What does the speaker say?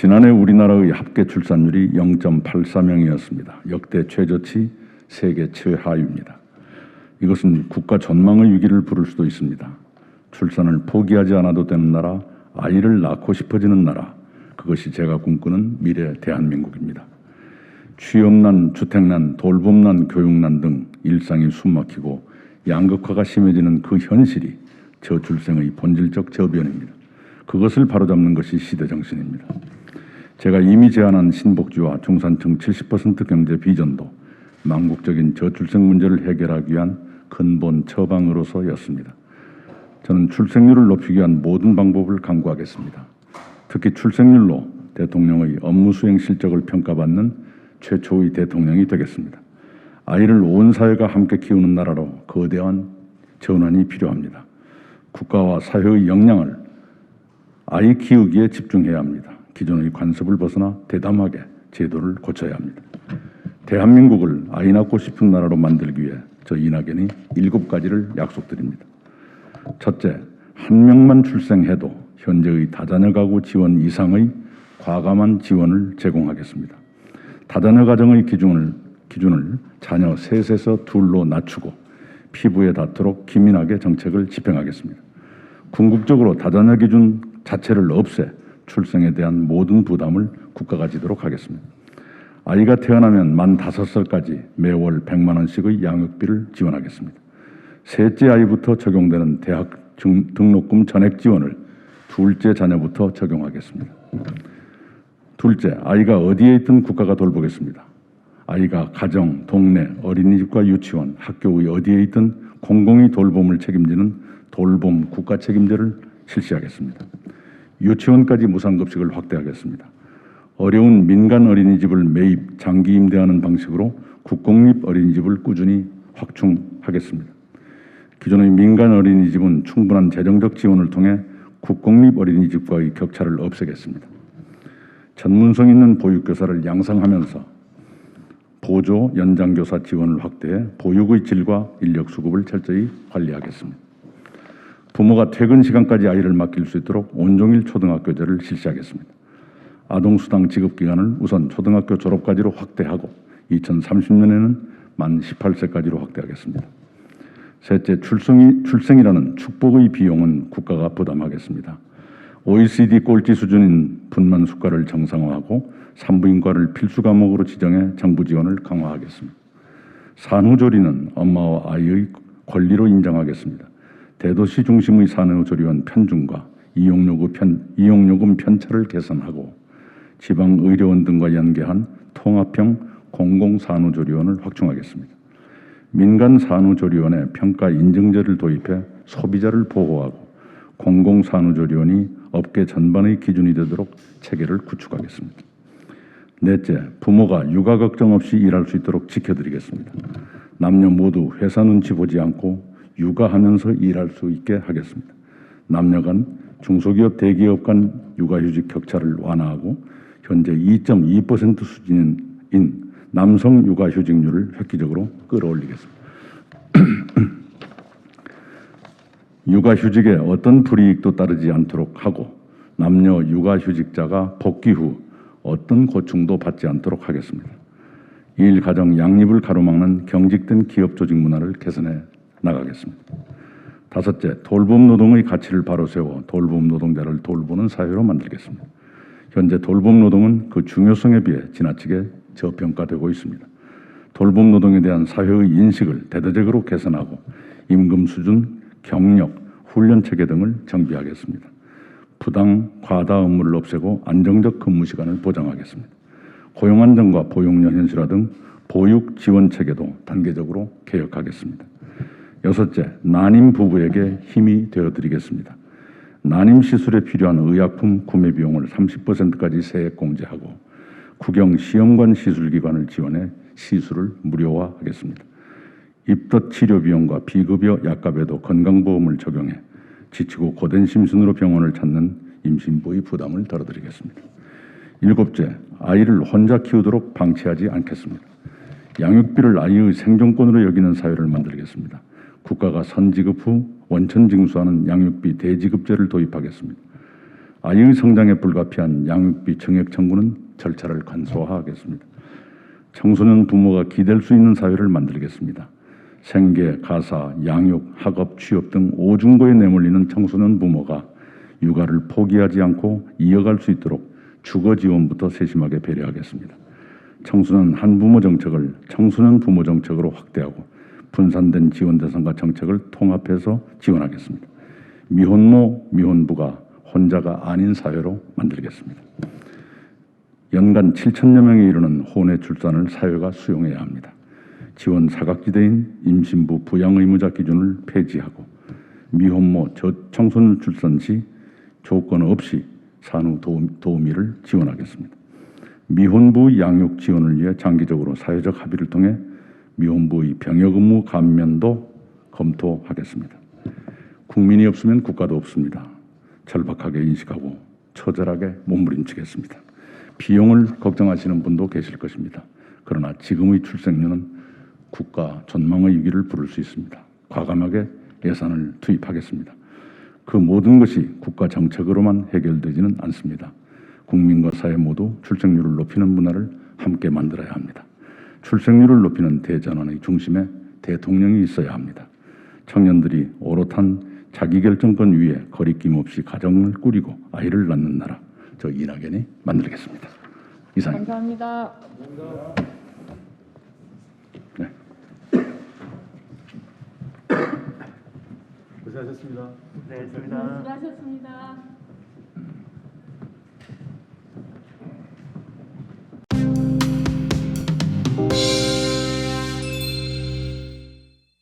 지난해 우리나라의 합계 출산율이 0.84명이었습니다. 역대 최저치, 세계 최하위입니다. 이것은 국가 전망의 위기를 부를 수도 있습니다. 출산을 포기하지 않아도 되는 나라, 아이를 낳고 싶어지는 나라, 그것이 제가 꿈꾸는 미래 대한민국입니다. 취업난, 주택난, 돌봄난, 교육난 등 일상이 숨막히고 양극화가 심해지는 그 현실이 저출생의 본질적 저변입니다. 그것을 바로잡는 것이 시대정신입니다. 제가 이미 제안한 신복지와 중산층 70% 경제 비전도 망국적인 저출생 문제를 해결하기 위한 근본 처방으로서였습니다. 저는 출생률을 높이기 위한 모든 방법을 강구하겠습니다. 특히 출생률로 대통령의 업무 수행 실적을 평가받는 최초의 대통령이 되겠습니다. 아이를 온 사회가 함께 키우는 나라로 거대한 전환이 필요합니다. 국가와 사회의 역량을 아이 키우기에 집중해야 합니다. 기존의 관습을 벗어나 대담하게 제도를 고쳐야 합니다. 대한민국을 아이 낳고 싶은 나라로 만들기 위해 저 이낙연이 7가지를 약속드립니다. 첫째, 한 명만 출생해도 현재의 다자녀 가구 지원 이상의 과감한 지원을 제공하겠습니다. 다자녀 가정의 기준을 자녀 셋에서 2로 낮추고 피부에 닿도록 기민하게 정책을 집행하겠습니다. 궁극적으로 다자녀 기준 자체를 없애 출생에 대한 모든 부담을 국가가 지도록 하겠습니다. 아이가 태어나면 만 5살까지 매월 100만 원씩의 양육비를 지원하겠습니다. 셋째 아이부터 적용되는 대학 등록금 전액 지원을 둘째 자녀부터 적용하겠습니다. 둘째, 아이가 어디에 있든 국가가 돌보겠습니다. 아이가 가정, 동네, 어린이집과 유치원, 학교의 어디에 있든 공공이 돌봄을 책임지는 돌봄 국가 책임제를 실시하겠습니다. 유치원까지 무상급식을 확대하겠습니다. 어려운 민간 어린이집을 매입, 장기 임대하는 방식으로 국공립 어린이집을 꾸준히 확충하겠습니다. 기존의 민간 어린이집은 충분한 재정적 지원을 통해 국공립 어린이집과의 격차를 없애겠습니다. 전문성 있는 보육교사를 양성하면서 보조 연장교사 지원을 확대해 보육의 질과 인력 수급을 철저히 관리하겠습니다. 부모가 퇴근 시간까지 아이를 맡길 수 있도록 온종일 초등학교제를 실시하겠습니다. 아동수당 지급 기간을 우선 초등학교 졸업까지로 확대하고 2030년에는 만 18세까지로 확대하겠습니다. 셋째, 출생이라는 축복의 비용은 국가가 부담하겠습니다. OECD 꼴찌 수준인 분만 수가를 정상화하고 산부인과를 필수 과목으로 지정해 정부 지원을 강화하겠습니다. 산후조리는 엄마와 아이의 권리로 인정하겠습니다. 대도시 중심의 산후조리원 편중과 이용요금 편차를 개선하고 지방의료원 등과 연계한 통합형 공공산후조리원을 확충하겠습니다. 민간 산후조리원에 평가 인증제를 도입해 소비자를 보호하고 공공산후조리원이 업계 전반의 기준이 되도록 체계를 구축하겠습니다. 넷째, 부모가 육아 걱정 없이 일할 수 있도록 지켜드리겠습니다. 남녀 모두 회사 눈치 보지 않고 육아하면서 일할 수 있게 하겠습니다. 남녀 간, 중소기업, 대기업 간 육아휴직 격차를 완화하고 현재 2.2% 수준인 남성 육아휴직률을 획기적으로 끌어올리겠습니다. 육아휴직에 어떤 불이익도 따르지 않도록 하고 남녀 육아휴직자가 복귀 후 어떤 고충도 받지 않도록 하겠습니다. 일, 가정, 양립을 가로막는 경직된 기업 조직 문화를 개선해 나가겠습니다. 다섯째, 돌봄 노동의 가치를 바로 세워 돌봄 노동자를 돌보는 사회로 만들겠습니다. 현재 돌봄 노동은 그 중요성에 비해 지나치게 저평가되고 있습니다. 돌봄 노동에 대한 사회의 인식을 대대적으로 개선하고 임금 수준, 경력, 훈련 체계 등을 정비하겠습니다. 부당, 과다 업무를 없애고 안정적 근무 시간을 보장하겠습니다. 고용 안정과 보육료 현실화 등 보육 지원 체계도 단계적으로 개혁하겠습니다. 여섯째, 난임 부부에게 힘이 되어드리겠습니다. 난임 시술에 필요한 의약품 구매 비용을 30%까지 세액 공제하고 국영 시험관 시술기관을 지원해 시술을 무료화하겠습니다. 입덧 치료 비용과 비급여 약값에도 건강보험을 적용해 지치고 고된 심신으로 병원을 찾는 임신부의 부담을 덜어드리겠습니다. 일곱째, 아이를 혼자 키우도록 방치하지 않겠습니다. 양육비를 아이의 생존권으로 여기는 사회를 만들겠습니다. 국가가 선지급 후 원천 징수하는 양육비 대지급제를 도입하겠습니다. 아이의 성장에 불가피한 양육비 청약 청구는 절차를 간소화하겠습니다. 청소년 부모가 기댈 수 있는 사회를 만들겠습니다. 생계, 가사, 양육, 학업, 취업 등 오중고에 내몰리는 청소년 부모가 육아를 포기하지 않고 이어갈 수 있도록 주거 지원부터 세심하게 배려하겠습니다. 청소년 한부모 정책을 청소년 부모 정책으로 확대하고 분산된 지원 대상과 정책을 통합해서 지원하겠습니다. 미혼모, 미혼부가 혼자가 아닌 사회로 만들겠습니다. 연간 7천여 명에 이르는 혼외 출산을 사회가 수용해야 합니다. 지원 사각지대인 임신부 부양 의무자 기준을 폐지하고 미혼모 저청소년 출산 시 조건 없이 산후 도우미를 지원하겠습니다. 미혼부 양육 지원을 위해 장기적으로 사회적 합의를 통해 미혼부의 병역 의무 감면도 검토하겠습니다. 국민이 없으면 국가도 없습니다. 절박하게 인식하고 처절하게 몸부림치겠습니다. 비용을 걱정하시는 분도 계실 것입니다. 그러나 지금의 출생률은 국가 전망의 위기를 부를 수 있습니다. 과감하게 예산을 투입하겠습니다. 그 모든 것이 국가 정책으로만 해결되지는 않습니다. 국민과 사회 모두 출생률을 높이는 문화를 함께 만들어야 합니다. 출생률을 높이는 대전환의 중심에 대통령이 있어야 합니다. 청년들이 오롯한 자기결정권 위에 거리낌 없이 가정을 꾸리고 아이를 낳는 나라, 저 이낙연이 만들겠습니다. 이상입니다. 감사합니다. 네. 고생하셨습니다. 수고하셨습니다.